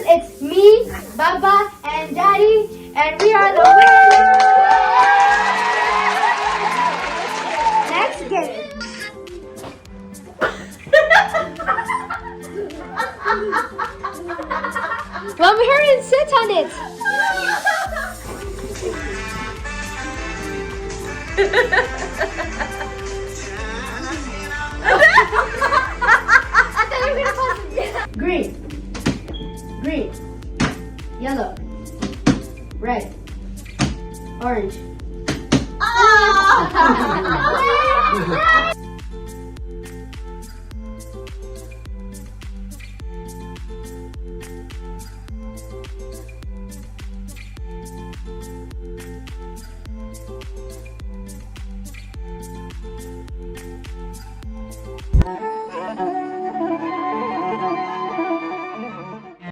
winners. It's me, Baba, and Daddy, and we are the winners. Next game. Mom, hurry and sit on it. I thought you were gonna pause it. Green, green, yellow, red, orange.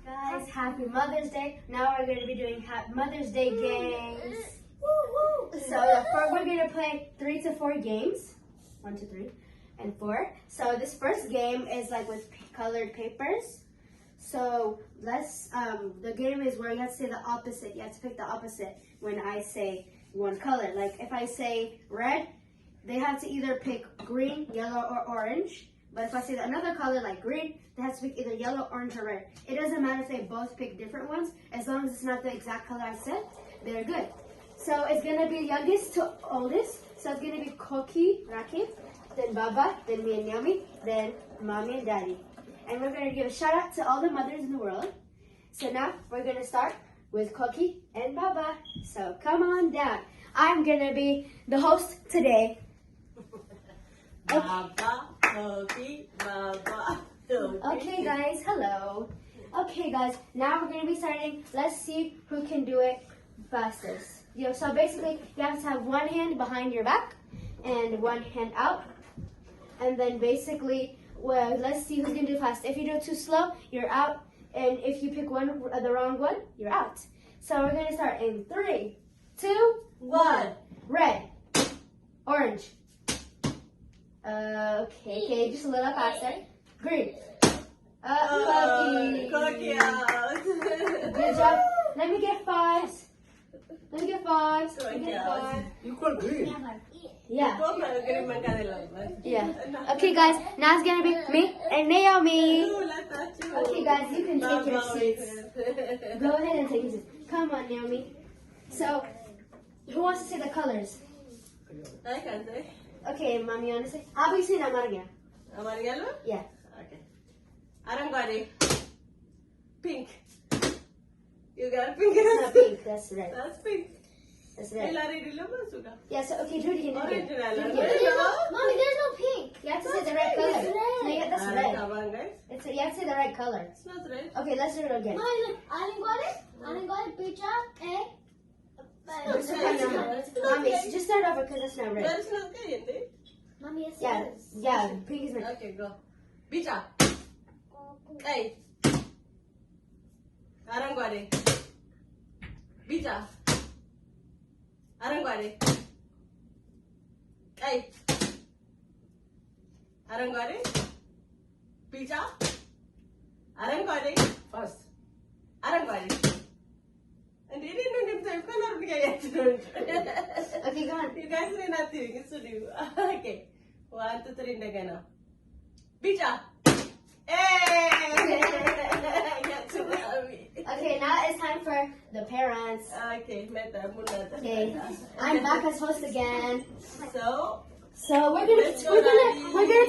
Guys, happy Mother's Day. Now we're going to be doing Mother's Day games. So we're going to play 3 to 4 games. 1, 2, 3, and 4. So this first game is like with colored papers. So the game is where you have to say the opposite. You have to pick the opposite when I say one color. Like if I say red, they have to either pick green, yellow, or orange. But if I say another color like green, they have to pick either yellow, orange, or red. It doesn't matter if they both pick different ones. As long as it's not the exact color I said, they're good. So it's going to be youngest to oldest. So it's going to be Koki, Rakit, then Baba, then me and Yami, then Mommy and Daddy. And we're going to give a shout out to all the mothers in the world. So now we're going to start with Koki and Baba. So come on down. I'm going to be the host today. Baba, Koki, Baba, Koki. Okay guys, hello. Okay guys, now we're going to be starting. Let's see who can do it fastest. So basically, you have to have one hand behind your back and one hand out. And then basically, well, let's see who's going to do fast. If you do it too slow, you're out. And if you pick the wrong one, you're out. So we're going to start in 3, 2, 1. Red, orange. Okay, just a little faster. Green. Koki out. Good job. Let me get 5s. Let me get 5s. Let me get 5. You got green. Yeah. Yeah. Yeah. Okay, guys. Now it's gonna be me and Naomi. Okay, guys, you can take your seats. Go ahead and take your seats. Come on, Naomi. So, who wants to say the colors? I can say. Okay, Mommy, you want to say? Obviously, not Maria. Amarelo? Yeah. Okay. Arangwadi. Pink. You got pink? That's not pink. That's red. That's pink. That's red. Red. Yeah. So, okay, do it again. Do it again. Original. Do it again. Mommy, there's no pink. You have to say the right color. No, yeah, that's red. Guys. You have to say the right color. It's not red. Okay, let's do it again. Mommy, just start over because that's not red. That's not caliente. Yeah, pink is red. Okay, go. Bicha. Hey. Arangwadi. Bicha. Arangwadi. Hey. Arangwadi. Bicha. Arangwadi. First. Arangwadi. And you didn't know him time color Okay, go on. You guys are nothing. It's to do. Okay. 1, 2, 3 now. Bicha. Hey! Okay, now it's time for the parents. Okay, meta, muna. Okay, I'm back as host again. So we're gonna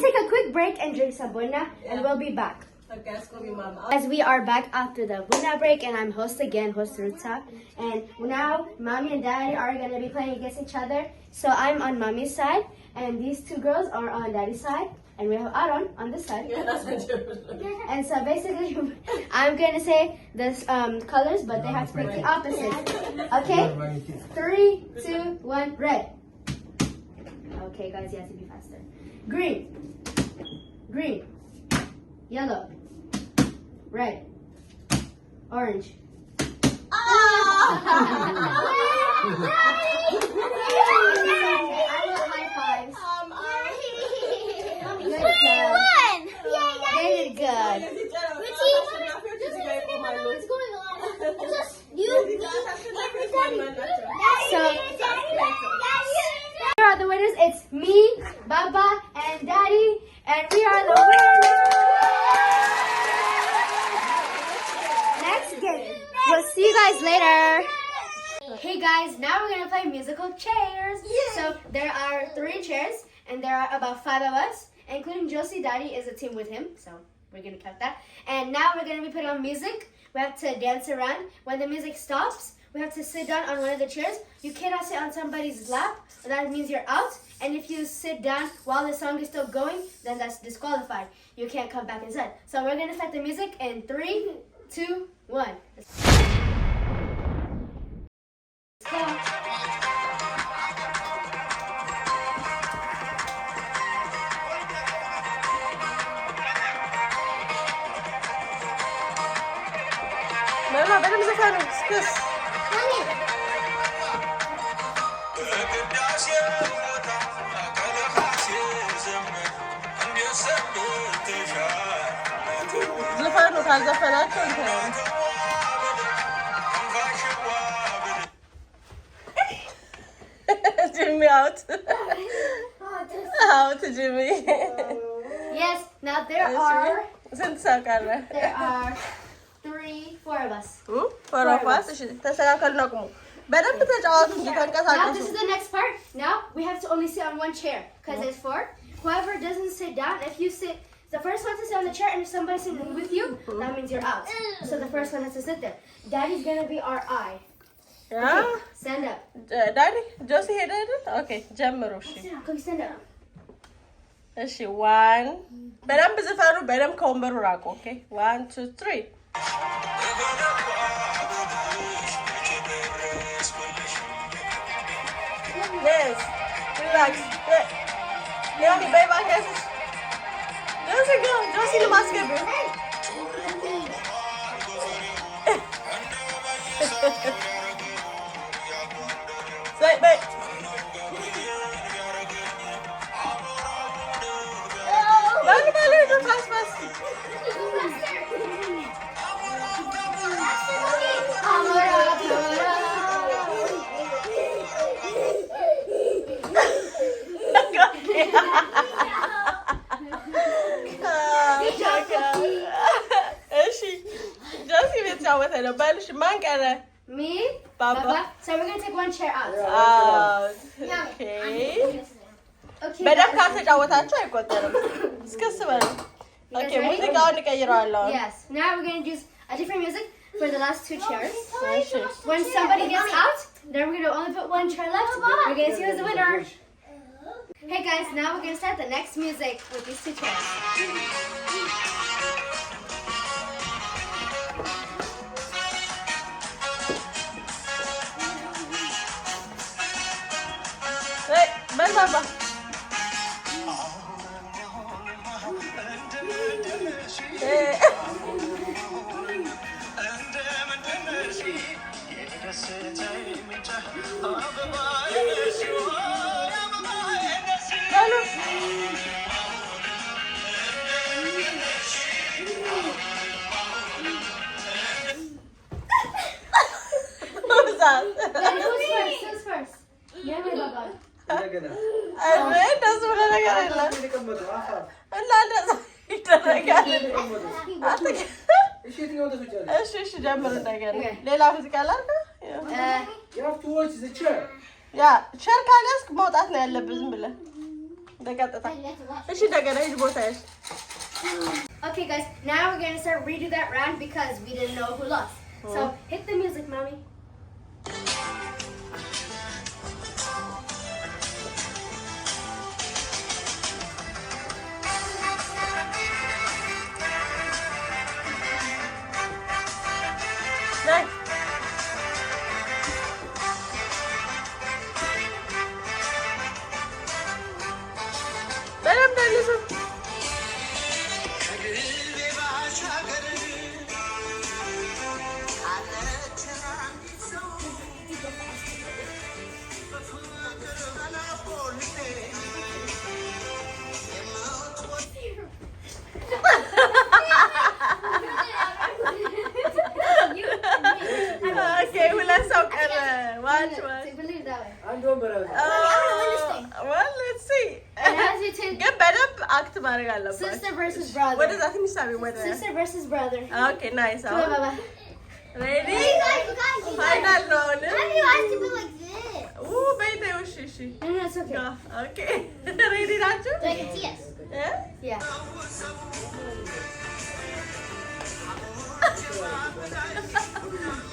take a quick break and drink some buna, and we'll be back. okay, ask me, mama. As we are back after the buna break, and I'm host again, host Ruta. And now, Mommy and Daddy are gonna be playing against each other. So I'm on Mommy's side, and these two girls are on Daddy's side, and we have Aaron on this side. Yeah, that's what you're And so basically, I'm gonna say the colors, but they have to pick the opposite. Okay? 3, 2, 1, red. Okay, guys, you have to be faster. Green, green, yellow, red, orange. I want high fives. Good job. Very good. Let's go See you guys later. Hey guys, now we're gonna play musical chairs. So there are 3 chairs, and there are about 5 of us, including Josie. Daddy is a team with him, so we're gonna count that. And now we're gonna be putting on music. We have to dance around. When the music stops, we have to sit down on one of the chairs. You cannot sit on somebody's lap, or that means you're out. And if you sit down while the song is still going, then that's disqualified. You can't come back inside. So we're gonna start the music in 3, 2, 1. Let's go. Mama, benim zaferim kız. ዘፈኑ ካልዘፈናቸው እንትን Jimmy out. Out, Jimmy. Yes, now there are ስንት ሰው ቀረ? 3, 4 of us. ፈረፋስ እሺ ተስተካከልን አቁሙ በደንብ ተጫወቱ እንጂ Now ተንቀሳቀሱ this is the next part. Now we have to only sit on one chair because there's 4. Whoever doesn't sit down, if you sit, the first one to sit on the chair, and if somebody's sitting with you, that means you're out. So the first one has to sit there. Daddy's gonna be our eye. Okay, stand up. ዳዲ ጆሲ ሄደ አይደል? ኦኬ ጀምሩ እሺ Cookie, stand up. እሺ 1 በደንብ ዝፈኑ በደንብ ከወንበሩ ራቁ ኦኬ 1 2 3 Yes relax Leoni baby guys Josie go Josie ለማስገቢው Say babe Bali do fast fast እሺ ጆሲ ቤተጫወተ ነው በልሽ ማን ቀረ Me, Papa. So we're gonna take one chair out. Okay. Okay. በደንብ ካልተጫወታችሁ አይቆጠርም እስከስ በሉ ኦኬ ሙዚቃውን እንቀይረዋለሁ Yes. Now we're gonna use a different music for the last 2 chairs. እሺ When somebody gets out, then we're gonna only put 1 chair left. We're gonna see who's the winner. Hey guys, now we're gonna start the next music with these 2 chairs. Hey, ben baba. Hey. Who's that? Then who's first? Yeah, my baba. እንደሱ ብለህ ነገር የለም እና እንደዛ ይደረጋል። እሺ እሺ ጀምር እንደገና ሌላ ሙዚቃ ላድርግ። ያ ቸር ካልያዝክ መውጣት ነው ያለብህ ዝም ብለህ በቀጥታ። እሺ እንደገና ሂድ ቦታ ያዝ። Okay guys, now we're gonna start redo that round because we didn't know who lost. So hit the music, mommy. Nein. Benim de lüzum. Okay, ሁለት ሰው ቀረ። Watch. Believe that way. Well, let's see. ግን በደንብ አክት ማድረግ አለባችሁ። Sister versus brother. ወደዛ ትንሽ ሳቢ ወደ Sister versus brother. Okay, nice. Come on, Baba. Ready? You guys. Final round. Why do you guys do it like this? Ooh, baby, shishi. No, it's okay. Go. Okay. Ready, Raju? So I can see us. Yeah? Yeah.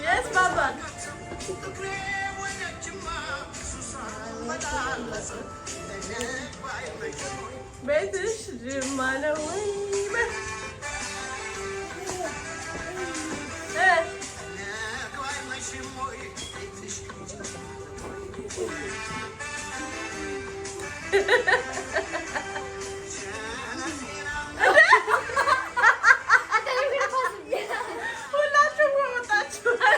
Yes, Papa. ቤትሽ ጅማ ነው ወይ? ሁላችሁም ወጣችኋል።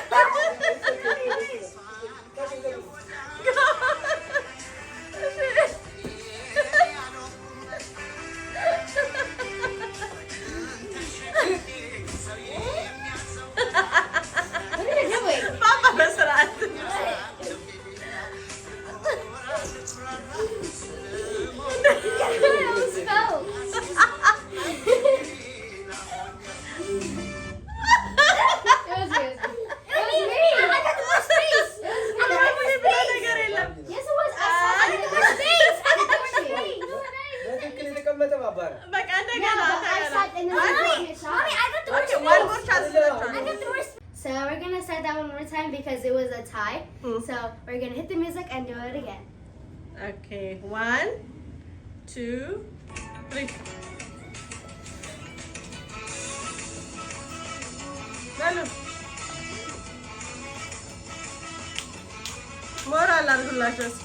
Papa በስርዓት በቃ እንደገና one more chance. So we're gonna start that one more time because it was a tie. So we're gonna hit the music and do it again. Okay, 1, 2, 3. Lalu. Moral አድርጉላችሁ እስኪ።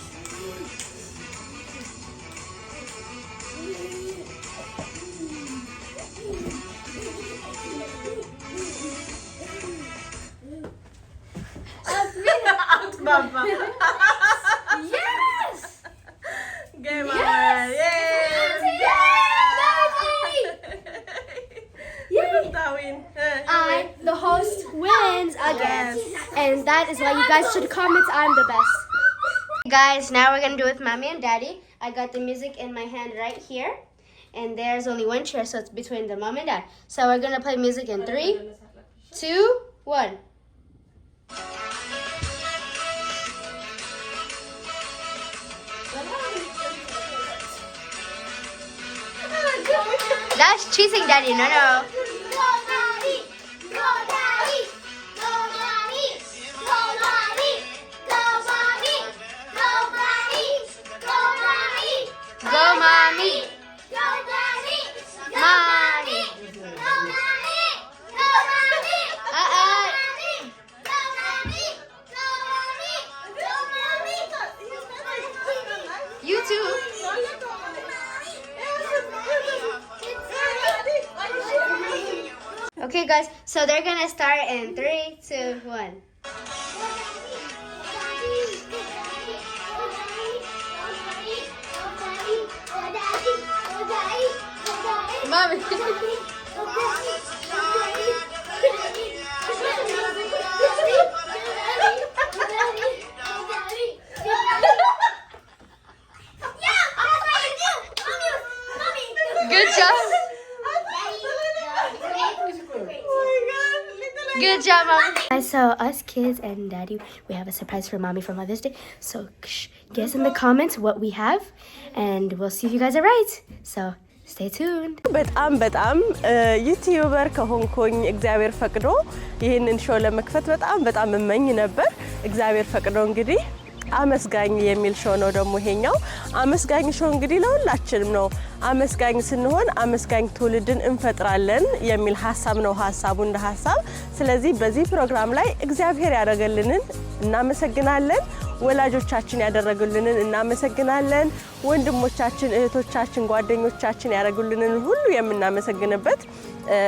Papa. Yes! Game over. Yay! Win. I, the host, wins again. And that is why you guys should comment I'm the best. Guys, now we're gonna do it with mommy and daddy. I got the music in my hand right here. And there's only one chair, so it's between the mom and dad. So we're gonna play music in 3, 2, 1. That's cheating, daddy. No, no. Go Daddy! Go Daddy! Go Daddy! Go Daddy! Go Daddy! Go Daddy! Go Daddy! Go, mommy. Go Daddy! Go Mommy. Daddy! Go Daddy! Go Daddy! Uh-uh. Go Daddy! Go Daddy! Go Daddy! You too. Okay, guys. So they're gonna start in 3, 2, 1. Mommy. Good job. Good job, Mommy. So us kids and Daddy, we have a surprise for Mommy for Mother's Day. So guess in the comments what we have, and we'll see if you guys are right. So stay tuned. በጣም ዩቲዩበር ከሆንኩኝ እግዚአብሔር ፈቅዶ ይህንን ሾው ለመክፈት በጣም እመኝ ነበር። እግዚአብሔር ፈቅዶ እንግዲህ አመስጋኝ የሚል ሾው ነው ደግሞ ይሄኛው። አመስጋኝ ሾው እንግዲህ ለሁላችንም ነው። አመስጋኝ ስንሆን አመስጋኝ ትውልድን እንፈጥራለን የሚል ሐሳብ ነው ሐሳቡ እንደ ሐሳብ። ስለዚህ በዚህ ፕሮግራም ላይ እግዚአብሔር ያደረገልንን እናመሰግናለን። ወላጆቻችን ያደረጉልንን እናመሰግናለን። ወንድሞቻችን፣ እህቶቻችን፣ ጓደኞቻችን ያደረጉልንን ሁሉ የምናመሰግንበት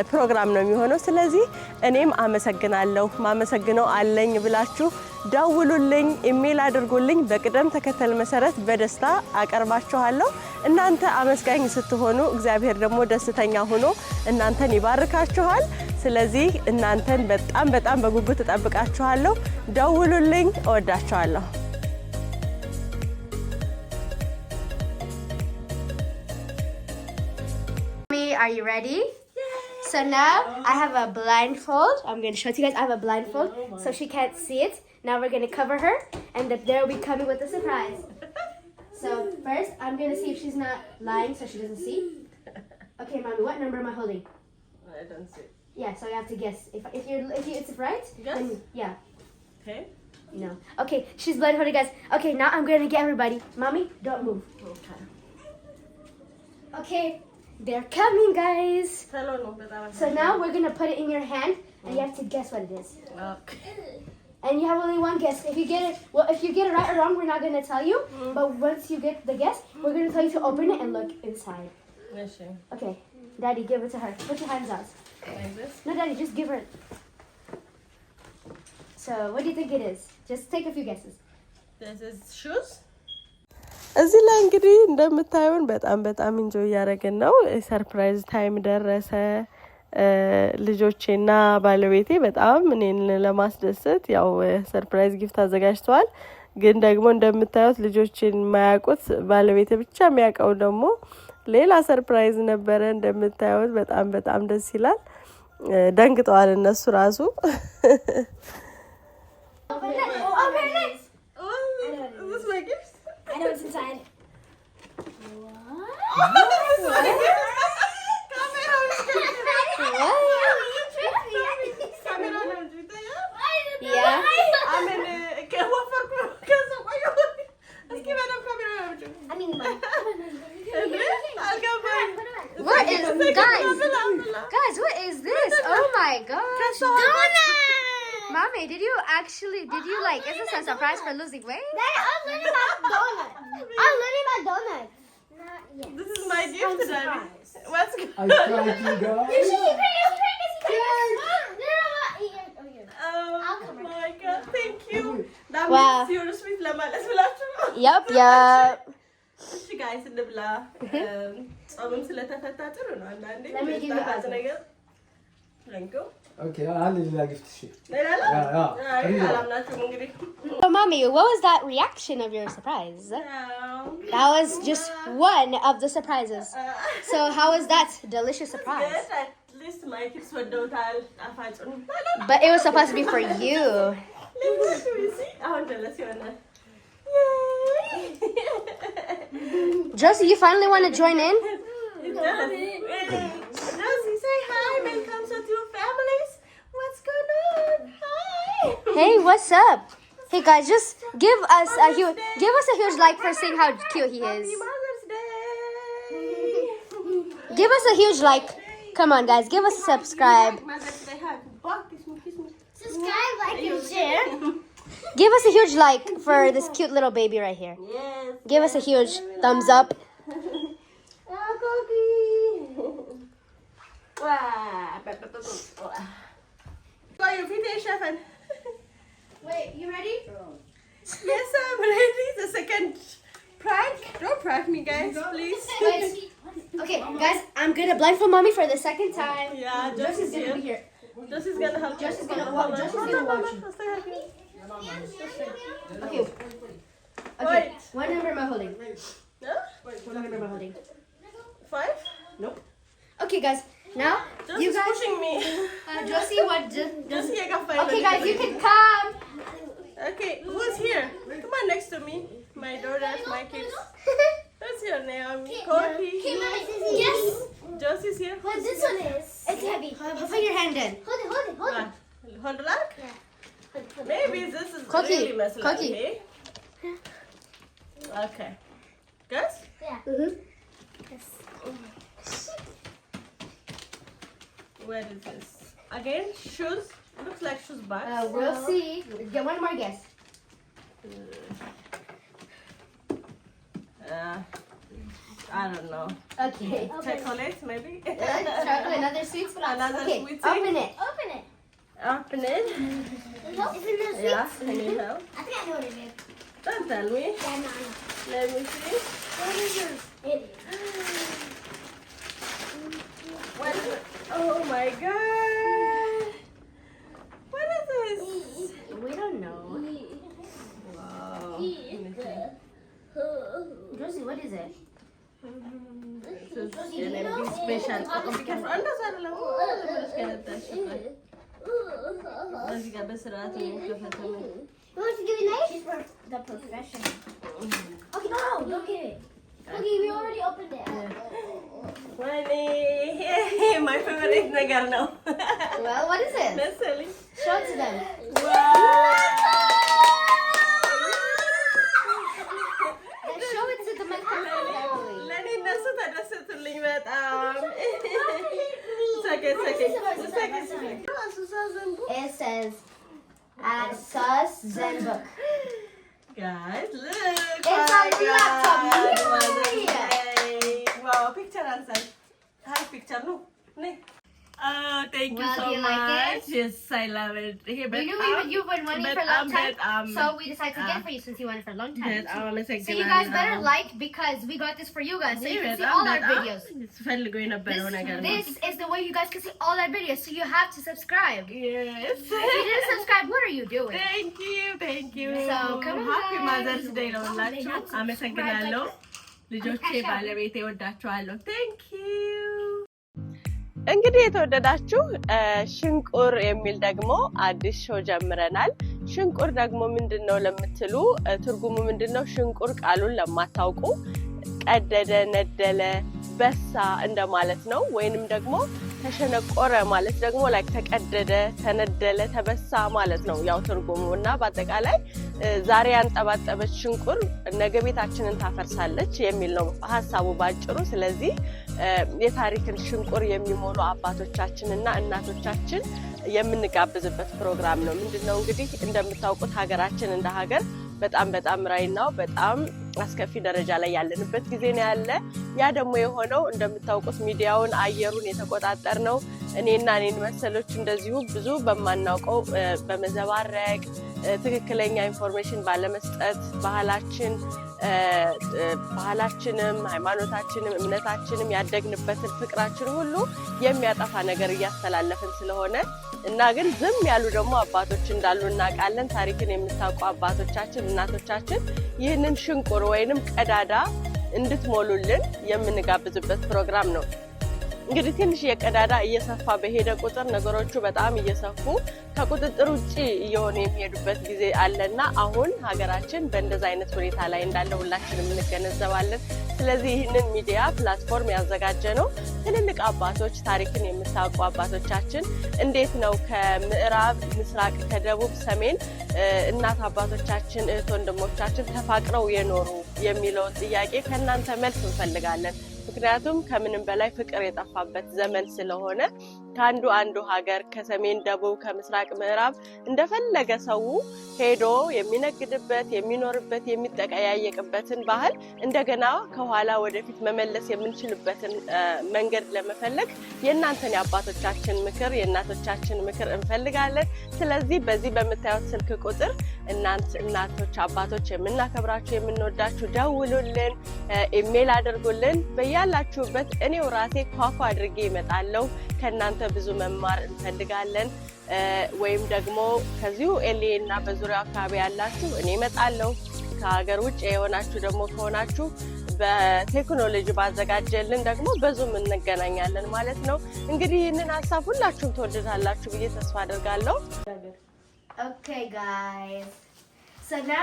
ፕሮግራም ነው የሚሆነው። ስለዚህ እኔም አመሰግናለሁ። ማመሰግነው አለኝ ብላችሁ ደውሉልኝ፣ ኢሜል አድርጉልኝ። በቅደም ተከተል መሰረት በደስታ አቀርባችኋለሁ። እናንተ አመስጋኝ ስትሆኑ እግዚአብሔር ደግሞ ደስተኛ ሆኖ እናንተን ይባርካችኋል። ስለዚህ እናንተን በጣም በጉጉት እጠብቃችኋለሁ። ደውሉልኝ። እወዳችኋለሁ። Are you ready? So now I have a blindfold. I'm going to show it to you guys. I have a blindfold so she can't see it. Now we're going to cover her and they'll be coming with a surprise. So first I'm going to see if she's not lying so she doesn't see. Okay, Mommy, what number am I holding? I don't see. Yeah, so you have to guess. If it's right, Guess? then yeah. Okay. No. Okay, she's blindfolded, guys. Okay, now I'm going to get everybody. Mommy, don't move. Okay. Okay, they're coming, guys. Hello, So now we're gonna put it in your hand, and you have to guess what it is. Okay. And you have only one guess. If you get it, well, if you get it right or wrong, we're not gonna tell you. But once you get the guess, we're gonna tell you to open it and look inside. Okay, Daddy, give it to her. Put your hands out. Like this? No, Daddy, just give her. So, what do you think it is? Just take a few guesses. This is shoes. እዚህ ላይ እንግዲህ እንደምታዩን በጣም ኢንጆይ እያደረግን ነው። ሰርፕራይዝ ታይም ደረሰ። ልጆቼና ባለቤቴ በጣም እኔን ለማስደሰት ያው ሰርፕራይዝ ጊፍት አዘጋጅተዋል። ግን ደግሞ እንደምታዩት ልጆችን የማያውቁት ባለቤቴ ብቻ የሚያውቀው ደግሞ ሌላ ሰርፕራይዝ ነበረ። እንደምታዩት በጣም ደስ ይላል። ደንግጠዋል እነሱ ራሱ። I know what's inside. Yeah. I mean, What is, guys, what is this? Oh my gosh. Mommy, did you like, is this a surprise for losing weight? I'm learning about donuts. I'm learning about donuts. Not yet. This is my gift, Daddy. What's good? I tried you guys. Oh my God, thank you. That Wow. means you're sweet ለማለት ብላችሁ ነው። Yup. እሺ ጋይስ እንብላ። ጾምም ስለተፈታ ጥሩ ነው አንዳንዴ Let me give you ጣፋጭ other. ነገር። Thank you. Okay, አንድ ሌላ ጊፍት እሺ። ሌላ አይ አላምናችሁም እንግዲህ። So, Mommy, what was that reaction of your surprise? That was just one of the surprises. So, how was that delicious surprise? Yes, at least my kids ወደውታል ጣፋጭን። But it was supposed to be for you. Let me see. አሁን ደረስ ይሆናል። Josie, you finally want to join in? Josie, say hi. Welcome to two families. What's going on? Hi. Hey, what's up? Hey guys, just give us a huge like for seeing how cute he is. Happy Mother's Day. Give us a huge like. Come on, guys, give us a subscribe. Mother's Day hug. Bok, kiss me. Subscribe, like, and share. Give us a huge like for this cute little baby right here. Yes. Give us a huge thumbs up. Oh, Cookie. Wow. Go, your feet are shuffling. Wait, you ready? Yes, I'm ready. The second prank. Don't prank me, guys, please. Wait. Okay, guys, I'm gonna blindfold Mommy for the second time. Yeah, Josie's gonna be here. Josie's gonna help. Josie's gonna watch you. Okay. Okay. Wait. What number am I holding? Huh? What number am I holding? 5? Nope. Okay, guys. Now Josie's you guys. pushing me. Josie, what? Josie, I got 5. Okay, guys, you can come. Okay, who's here? Come on next to me. My daughters, my kids. What's your name? Cookie. Yes. Josie's here. What this one is? It's heavy. Put your hand in. Hold it. Ah, hold the lock? Maybe this is Cookie, really messy. Cookie. Okay. Guys? Where is this? Again, shoes. Looks like shoes box. We'll see. Get one more guess. I don't know. Okay. Chocolate, maybe? Chocolate, another sweet spot. Another Okay, sweet thing. open it. Open it. Open it. Is it no sweet? Yeah, can you help? I think I know what it is. Don't tell me. Yeah, no, I know. Let me see. What is yours? It is. What is it? Oh my god. What is this? We don't know. Wow. Let me see. Josie, what is it? This is gonna be special. Be careful. Under the እዚህ ጋር በስርዓት ነው ከፈተመ You want to give it nice? She's for the professional. Okay, no, don't get it. Okay, we already opened it. Money. My favorite ነገር ነው Well, what is it? መሰለኝ Show it to them. Then show it to the microphone. ለኔ እነሱ ተደሰቱልኝ በጣም It says Sus Zenbook. Guys, look. It's my a laptop. God. Yay. Mother's Day. Wow, picture answer. Hi, picture no. Oh, thank you Well, so do you like much. it? Yes, I love it. Here, We knew you've been wanting for a long time, so we decided to get it for you since you wanted it for a long time. So you guys better like because we got this for you guys, so you can see all our videos. ፈልገው የነበረው ነገር ነው This is the way you guys can see all our videos, so you have to subscribe. Yes. If you didn't subscribe, what are you doing? Thank you. So, come on, Happy guys. Mother's Day ለሁላችሁ። አመሰግናለሁ። ልጆቼ ባለቤቴ ወዳችኋለሁ። Thank you. እንግዲህ የተወደዳችሁ ሽንቁር የሚል ደግሞ አዲስ ሾው ጀምረናል። ሽንቁር ደግሞ ምንድነው ለምትሉ ትርጉሙ ምንድነው? ሽንቁር ቃሉን ለማታውቁ ቀደደ፣ ነደለ፣ በሳ እንደማለት ነው። ወይንም ደግሞ ተሸነቆረ ማለት ደግሞ ላይክ ተቀደደ፣ ተነደለ፣ ተበሳ ማለት ነው ያው ትርጉሙ እና በአጠቃላይ ዛሬ ያንጠባጠበች ሽንቁር ነገ ቤታችንን ታፈርሳለች የሚል ነው ሐሳቡ ባጭሩ። ስለዚህ የታሪክን ሽንቁር የሚሞሉ አባቶቻችንና እናቶቻችን የምንጋብዝበት ፕሮግራም ነው። ምንድነው እንግዲህ እንደምታውቁት ሀገራችን እንደ ሀገር በጣም ራይናው በጣም አስከፊ ደረጃ ላይ ያለንበት ጊዜ ነው ያለ። ያ ደግሞ የሆነው እንደምታውቁት ሚዲያውን አየሩን የተቆጣጠር ነው እኔና እኔን መሰሎች እንደዚሁ ብዙ በማናውቀው በመዘባረቅ ትክክለኛ ኢንፎርሜሽን ባለመስጠት ባህላችንም ሃይማኖታችንም እምነታችንም ያደግንበትን ፍቅራችን ሁሉ የሚያጠፋ ነገር እያስተላለፍን ስለሆነ እና ግን ዝም ያሉ ደግሞ አባቶች እንዳሉ እናውቃለን። ታሪክን የምታውቁ አባቶቻችን እናቶቻችን ይህንን ሽንቁር ወይንም ቀዳዳ እንድትሞሉልን የምንጋብዝበት ፕሮግራም ነው። እንግዲህ ትንሽ የቀዳዳ እየሰፋ በሄደ ቁጥር ነገሮቹ በጣም እየሰፉ ከቁጥጥር ውጪ እየሆኑ የሚሄዱበት ጊዜ አለና አሁን ሀገራችን በእንደዛ አይነት ሁኔታ ላይ እንዳለ ሁላችንም እንገነዘባለን። ስለዚህ ይህንን ሚዲያ ፕላትፎርም ያዘጋጀ ነው ትልልቅ አባቶች ታሪክን የምታውቁ አባቶቻችን እንዴት ነው ከምዕራብ ምስራቅ ከደቡብ ሰሜን እናት አባቶቻችን እህት ወንድሞቻችን ተፋቅረው የኖሩ የሚለውን ጥያቄ ከእናንተ መልስ እንፈልጋለን። ምክንያቱም ከምንም በላይ ፍቅር የጠፋበት ዘመን ስለሆነ ከአንዱ ሀገር ከሰሜን ደቡብ ከምስራቅ ምዕራብ እንደፈለገ ሰው ሄዶ የሚነግድበት የሚኖርበት የሚጠቀያየቅበትን ባህል እንደገና ከኋላ ወደፊት መመለስ የምንችልበትን መንገድ ለመፈለግ የእናንተን የአባቶቻችን ምክር የእናቶቻችን ምክር እንፈልጋለን። ስለዚህ በዚህ በምታዩት ስልክ ቁጥር እናቶች አባቶች የምናከብራችሁ የምንወዳችሁ ደውሉልን፣ ኢሜል አድርጉልን። በያላችሁበት እኔው ራሴ ኳኳ አድርጌ እመጣለሁ። ከእናንተ ብዙ መማር እንፈልጋለን። ወይም ደግሞ ከዚሁ ኤልኤ እና በዙሪያው አካባቢ ያላችሁ እኔ እመጣለሁ። ከሀገር ውጭ የሆናችሁ ደግሞ ከሆናችሁ በቴክኖሎጂ ባዘጋጀልን ደግሞ በዙም እንገናኛለን ማለት ነው። እንግዲህ ይህንን ሀሳብ ሁላችሁም ትወዱታላችሁ ብዬ ተስፋ አደርጋለሁ። Okay, guys. So now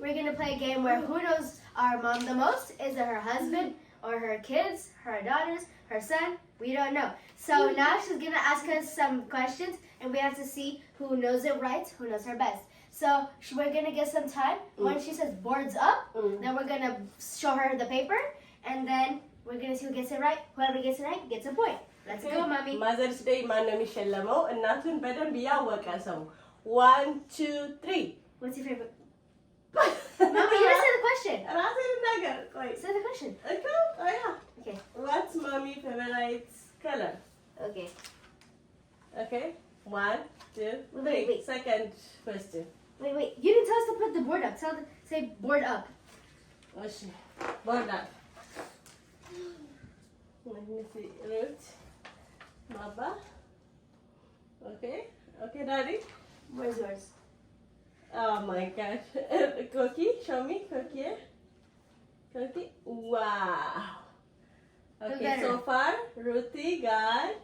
we're gonna play a game where who knows our mom the most? Is it her husband or her kids, her daughters, her son? We don't know. So now she's gonna ask us some questions, and we have to see who knows it right, who knows her best. So we're gonna give some time. When she says boards up, then we're gonna show her the paper, and then we're gonna see who gets it right. Whoever gets it right gets a point. Let's go, mommy. Mother's Day ማን ነው የሚሸለመው? እናቱን በደንብ ያወቀ ሰው 1 2 3 What's your favorite? Mommy, you didn't say the question. ራሴን ነገር ቆይ Say the question. Okay. What's mommy favorite color? Okay. Okay. 1 2 3 Wait. Second question. Wait. You didn't tell us to put the board up. Say board up. እሺ board up. Let me see. Root. Mama. Okay, Daddy. Where's yours? Oh my gosh. Cookie, show me. Cookie. Wow. Okay, better? so far, Ruthie got,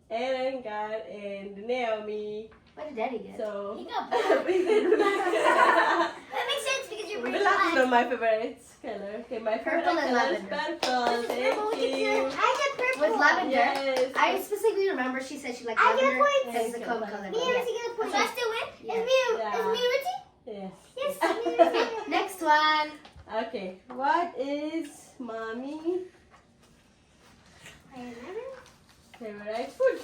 Aaron got, and Naomi. What did Daddy get? So, He got we did black. That makes sense because you're bringing Black is black. not my favorite color. Okay, my favorite Purple and color is lavender. purple. Thank you. I get purple. With lavender. Yes. I specifically remember she said she liked I get lavender. points. This is the Thank you. color. Me and Yeah. Ruthie get a point. So I still win? Yeah. It's me, Yeah. it's me, Ruthie? Yes. Yes, me, Okay, Ruthie. next one. Okay, what is mommy favorite food?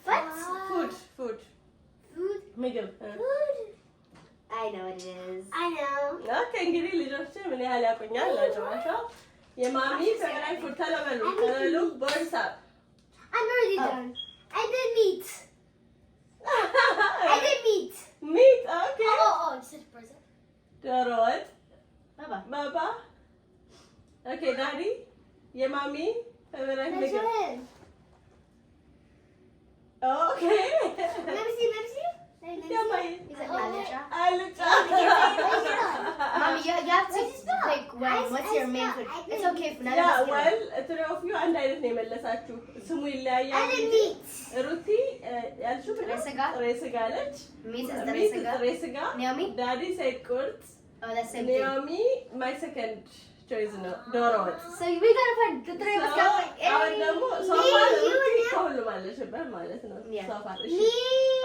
What? Food. Food. ምግብ Food. I know what it is. I know. ኦኬ እንግዲህ ልጆች ምን ያህል ያውቁኛል ላጨዋቸው የማሚ ፌቨራይት ፉድ ተለበሉ ቦርሳ I'm already done. I did meat. I did meat. ሚት ኦኬ Oh, you said present. ዶሮ ወጥ Baba. ባባ ኦኬ ዳዲ የማሚ ፌቨራይት That's ምግብ your hand. ኦኬ Let me see, let me see. ያማይ Is it Anisha? አልጫ Mommy, you have to pick what's your main food. It's okay if none of us get it. ወል ትሪ ኦፍ ዩ አንድ አይነት ነው የመለሳችሁ ስሙ ይለያያል I did meat. ሩቲ ያልሽው ጥሬ ስጋ? ጥሬ ስጋ ነች Meat is ሚት the ጥሬ ስጋ Naomi? ዳዲ ሰይድ ቁርጥ Oh, that's same thing. ኒዮሚ ማይ ሰከንድ ቾይስ ነው ዶሮ ወጥ So we gotta find the three of us got like አሁን ደግሞ Me, ሶፋር you ሩቲ and ከሁሉም አለሽበት ማለት ነው Yeah. ሶፋር እሺ Me.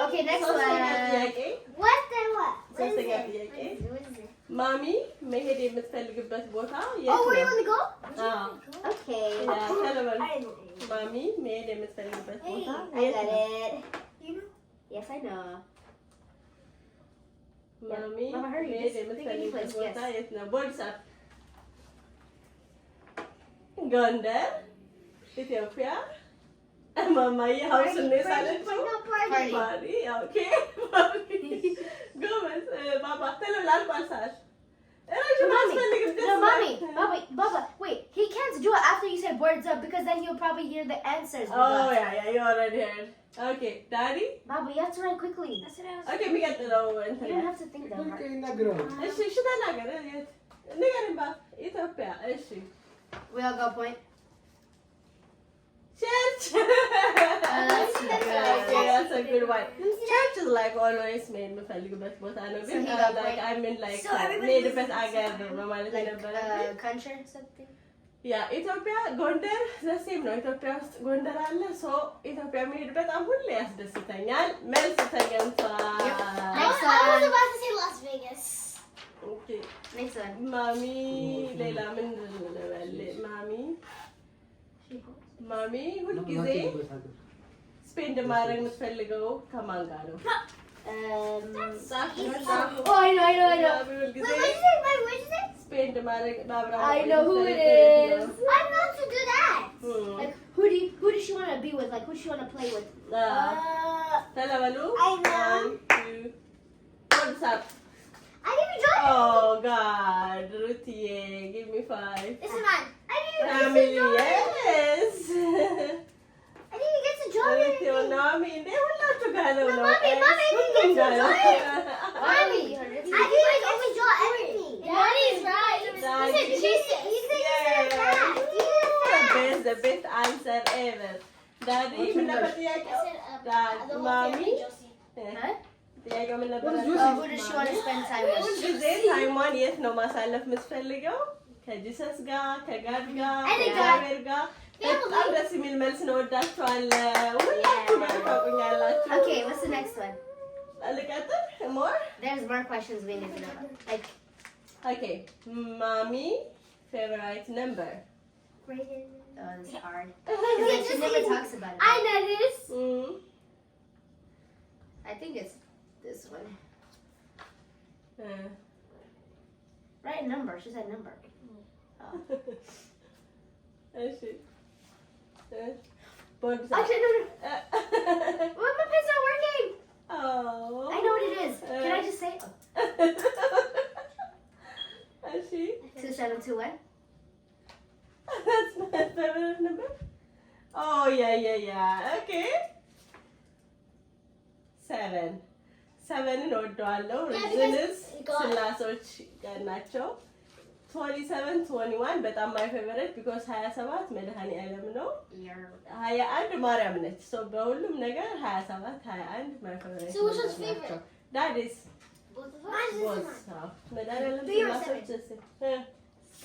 Okay, next ሶስተኛ one. ጥያቄ What the what? What is ሶስተኛ it? ጥያቄ What is it? ማሚ መሄድ የምትፈልግበት ቦታ Oh, የት where you ነው want to go? አዎ Okay. ያ ተለበሉ I didn't know. ማሚ መሄድ የምትፈልግበት ቦታ I የት got ነው it. You know? Yes, I know. ማሚ Mama, hurry. መሄድ Just pick any የምትፈልግበት place, ቦታ yes. የት ነው ቦርሳ ጎንደር ኢትዮጵያ ማማዬ ሀውስ ነው የሳለችው No party. ማሪ ኦኬ ጎበዝ ባባ ተለብላ አልቋል ሰዓት ረጅም አያስፈልግም ደስ No, mommy. ይላል። Baba, wait. He can't do it after you say words up because then he'll probably hear the answers. we Oh got. yeah, you already heard. Okay, Daddy. Baba, you have to write quickly. That's what I was Okay, የሚቀጥለው You እንትን don't have to think that hard. ይናገረዋል። እሺ እሺ ተናገር የት ንገሪኝ ባ ኢትዮጵያ እሺ We all got a point. ቸርች that's good. Okay, that's a good one. Church is like always መሄድ የምፈልግበት ቦታ ነው So ግን he got like point. I mean like So everybody መሄድበት listens. አገር ነው ማለት Like የነበረብኝ country or something. ያ ኢትዮጵያ ጎንደር ዘሴም ነው ኢትዮጵያ ውስጥ ጎንደር አለ ሶ ኢትዮጵያ መሄድ በጣም ሁሌ ያስደስተኛል መልስ ተገኝቷል Next I was one. about to say Las Vegas. Okay. Next one. ማሚ ሌላ ምን ልበል ማሚ ሁልጊዜ ስፔንድ ማድረግ የምትፈልገው ከማን ጋር ነው Oh, I know. ማሚ ሁልጊዜ Wait, what did you say? Wait, what did you say? ስፔንድ ማድረግ በአብራ I know who it is. I'm not to do that. Like, who does she want to be with? Like, who does she want to play with? ተለበሉ I know. ዋትስአፕ I didn't even join. Oh God, ሩትዬ give me 5 This is mine. I didn't even Family, get to join. yes. I didn't even get to join. ሩትዬ ናሚ እንደ ሁላችሁ ጋር ነው No, mommy, mommy, I didn't get to ጋር ነው። Mommy, I didn't get to join everything. Daddy's right. You Daddy. said Jesus. You said you said that. You said The best answer ever. Daddy, ምን ነበር ጥያቄ? Dad, mommy. Huh? ጥያቄው ምን ነበር? Who does she want to spend time with? ሁልጊዜ ታይሟን የት ነው ማሳለፍ የምትፈልገው? ከጂሰስ ጋር፣ ከጋድ ጋር፣ እኔ ጋር። ከእግዚአብሔር ጋር። በጣም ደስ የሚል መልስ ነው። ወዳችኋለሁ። ሁላችሁም ታውቁኛላችሁ። Okay, what's the next one? ልቀጥል? more? There's more questions we need to know. Like, Okay. Mommy favorite number? oh, this is hard. Because like, she never talks about it. I know this. I think it's this one. Uh, Write a number. She said number. Oh. እሺ ቦርድ Actually, no. Well, my pen's not working. Oh. I know what it is. Can I just say it? እሺ 2721? That's my favorite number. Oh yeah. Okay. 7 7ን እወደዋለሁ። ሪዝንስ ስላሶች ጋር ናቸው። 27 21 በጣም my favorite because 27 መድኃኒዓለም ነው። 21 ማርያም ነች። so በሁሉም ነገር 27 21 my favorite። So which one's favorite? That is Both of both. መድኃኒዓለም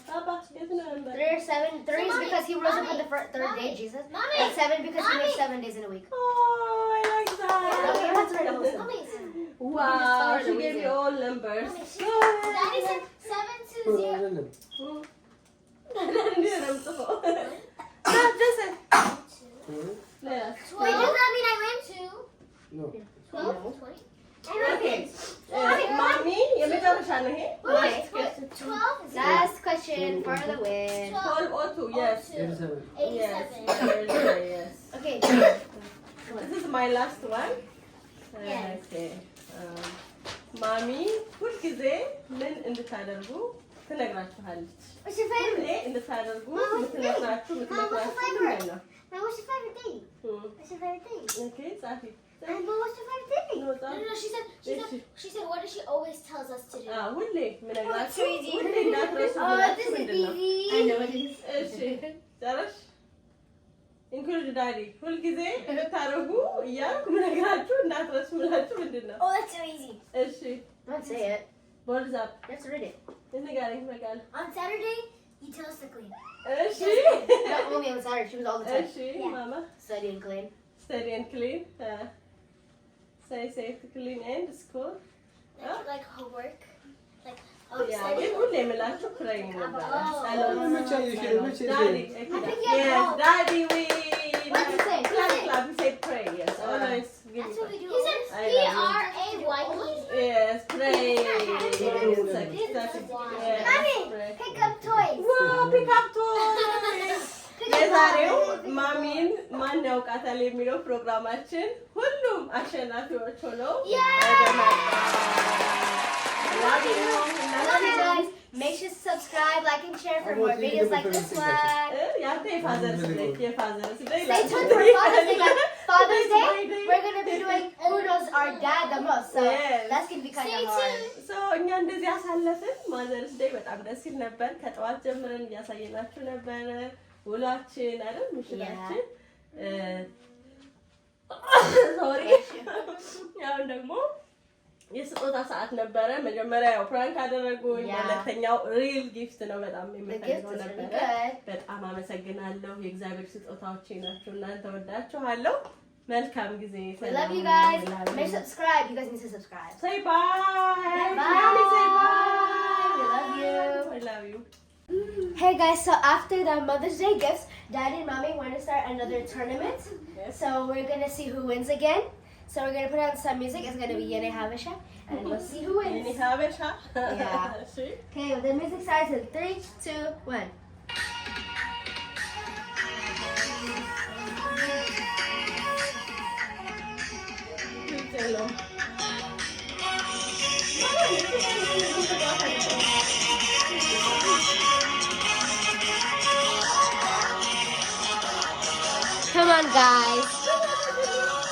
Papa, get to number. 3 or 7. 3 is because he rose up on the third day, Jesus. Mommy. And 7 because he lives 7 days in a week. Oh, I like that. Okay, you have to write the whole thing. Mommy. Wow, she gave you all numbers. Daddy said 7 to 0. No, just say. Yeah. Wait, does that mean I win too? No. 12? 20? Okay. Mommy, የመጨረሻ ነው ይሄ? Wait, 12 is Last question for the win. 12 or 2, yes. 87. Yes. 87. Yes. Okay. This is my last one. Yes. Okay. ማሚ ሁልጊዜ ምን እንድታደርጉ ትነግራችኋለች? What's your favorite? ሁሌ እንድታደርጉ Mom, ምትነግራችሁ Mom, what's your ምንድን favorite? ነው? Now, what's your favorite thing? What's your favorite thing? Okay, ጻፊ። But what's your favorite thing? No, No, she said, she said, what does she always tells us to do? ሁሌ ምነግራችሁ so easy. ሁሌ እንዳትረሱ Oh, ብላችሁ this is ምንድን ነው? I know what it is. እሺ ጨረሽ? ኢንክሉድ ዳዲ ሁልጊዜ እንድታደርጉ እያልኩ ምነግራችሁ እንዳትረሱ ብላችሁ ምንድን ነው? Oh, that's so easy. እሺ Don't say it. ቦልዝ አፕ Let's read it. ንገረኝ በቃል። On Saturday, you tell us to clean. እሺ Not only on Saturday, she was all the time. እሺ ማማ Study and clean. study and clean. Say safe to clean and school. Like homework. Like, Yeah, study. ግን ሁሌ የምላችሁ praying ነበር። Oh. ጸሎት፣ መቼ አየሽ? ጸሎት። መቼ Daddy, I think yes, yes. Daddy, we. What did you say? Clap, clap. We say pray. Yes, always. give That's it what we back. do. He said I love you. P-R-A-Y-E. Yes, pray. Yes, Mommy, pray. pick up toys. Wow, pick up toys. Pick up የዛሬው toys. ማሚን ማን ያውቃታል የሚለው ፕሮግራማችን ሁሉም አሸናፊዎች ሆነው Love you guys. Make sure to subscribe, like, and share for more videos like this one. ያንተ የፋዘርስ ዴይ የፋዘርስ ዴይ Stay tuned for Father's Day. Like Father's Day, we're gonna be doing who knows our dad the most. So Yes. that's gonna be kind Stay of hard. tuned. ሶ እኛ እንደዚህ ያሳለፍን ማዘርስ ዴይ በጣም ደስ ይል ነበር። ከጠዋት ጀምረን እያሳየናችሁ ነበረ ውሏችን አይደል ምሽላችን። ሶሪ ያው ደግሞ የስጦታ ሰዓት ነበረ። መጀመሪያ ያው ፕራንክ አደረጉኝ። ሁለተኛው ሪል ጊፍት ነው። በጣም The gift የምፈልገው is really ነበረ። good. በጣም አመሰግናለሁ። የእግዚአብሔር ስጦታዎቼ ናችሁ። እናንተ ወዳችኋለሁ። መልካም ጊዜ። We love you guys. Make sure to subscribe. You guys need to subscribe. Say bye. Bye. Mommy, say bye. We love you. I love you. Hey guys, so after the Mother's Day gifts, Daddy and Mommy want to start another tournament. Yes. So we're gonna see who wins again. So we're gonna put on some music. It's gonna be Yene Habesha, and we'll see who Yeni wins. Habesha. Yeah. See? Okay, well, the music starts in 3, 2, 1. Hello. Come on, guys.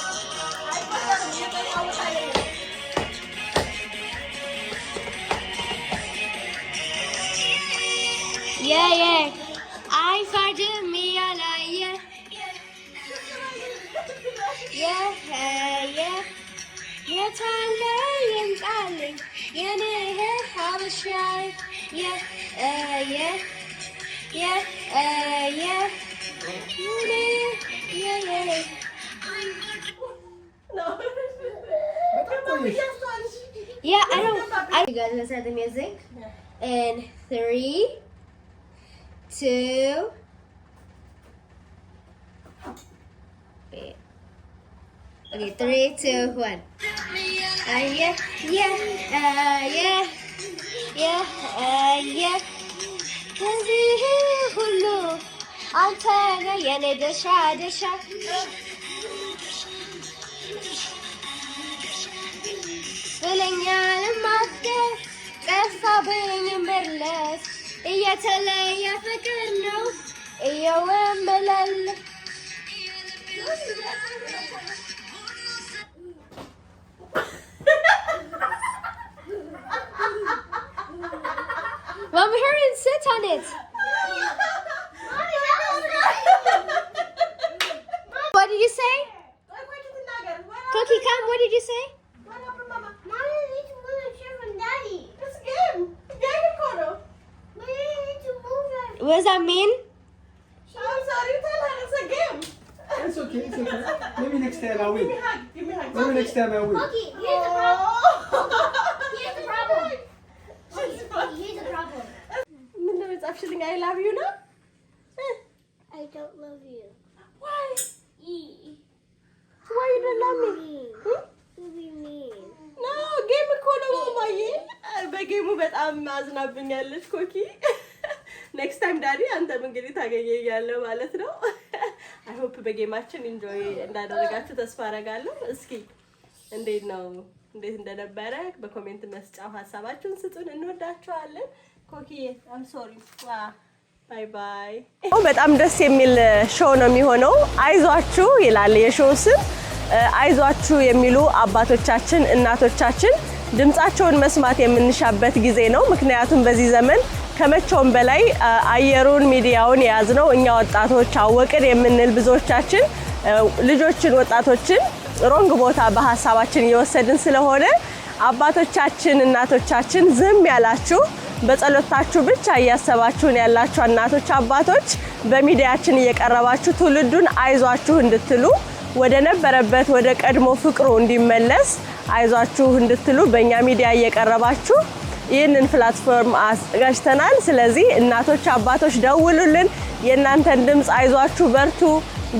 Yeah, yeah. I find me alive. Yeah, yeah. Yeah, darling, darling. Yeah, yeah, yeah, yeah, yeah, yeah. Yeah, yeah. No. Yeah, I don't. You guys gonna start the music? In 3, 2. Wait. Okay, 3, 2, 1. Yeah, yeah, yeah, yeah. ከዚህ ሁሉ አንተ ነህ የኔ ድርሻ ድርሻ ብለኛል ማፍቀር ጠፋብኝ መለስ እየተለየ ፍቅር ነው እየወመለል Mom, her and on it. What did you say? Cookie, come. What did you say? Mommy needs to move the chair from Daddy. It's a game. Game recorder. But you need to move it. What does that mean? I'm sorry, tell her it's a game. It's okay, it's okay. Maybe next time I will. Give me a hug. Maybe next time I will. Cookie, here's the problem. Here's the problem. Cookie, here's the problem. ምን ነው የጻፍሽልኝ? I love you ነው? I don't love you. Why? E. Why you don't love me? What do you mean? No, ጌም እኮ ነው ማማዬ። በጌሙ በጣም አዝናብኛለች ኮኪ። ኔክስት ታይም ዳዲ አንተም እንግዲህ ታገኘኛለህ ማለት ነው። አይ ሆፕ በጌማችን ኢንጆይ እንዳደረጋችሁ ተስፋ አደርጋለሁ። እስኪ እንዴት ነው እንዴት እንደነበረ በኮሜንት መስጫው ሐሳባችሁን ስጡን። እንወዳችኋለን። ኮኪ አም ሶሪ ባይ ባይ። በጣም ደስ የሚል ሾው ነው የሚሆነው። አይዟችሁ ይላል የሾው ስም። አይዟችሁ የሚሉ አባቶቻችን እናቶቻችን ድምጻቸውን መስማት የምንሻበት ጊዜ ነው። ምክንያቱም በዚህ ዘመን ከመቼውም በላይ አየሩን ሚዲያውን የያዝነው እኛ ወጣቶች አወቅን የምንል ብዙዎቻችን ልጆችን ወጣቶችን ሮንግ ቦታ በሐሳባችን እየወሰድን ስለሆነ አባቶቻችን እናቶቻችን ዝም ያላችሁ በጸሎታችሁ ብቻ እያሰባችሁን ያላችሁ እናቶች አባቶች በሚዲያችን እየቀረባችሁ ትውልዱን አይዟችሁ እንድትሉ ወደ ነበረበት ወደ ቀድሞ ፍቅሩ እንዲመለስ አይዟችሁ እንድትሉ በእኛ ሚዲያ እየቀረባችሁ ይህንን ፕላትፎርም አዘጋጅተናል። ስለዚህ እናቶች አባቶች ደውሉልን። የእናንተን ድምጽ አይዟችሁ በርቱ፣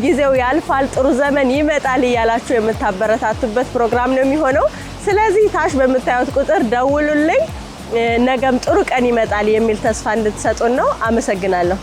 ጊዜው ያልፋል፣ ጥሩ ዘመን ይመጣል እያላችሁ የምታበረታቱበት ፕሮግራም ነው የሚሆነው። ስለዚህ ታች በምታዩት ቁጥር ደውሉልኝ። ነገም ጥሩ ቀን ይመጣል የሚል ተስፋ እንድትሰጡን ነው። አመሰግናለሁ።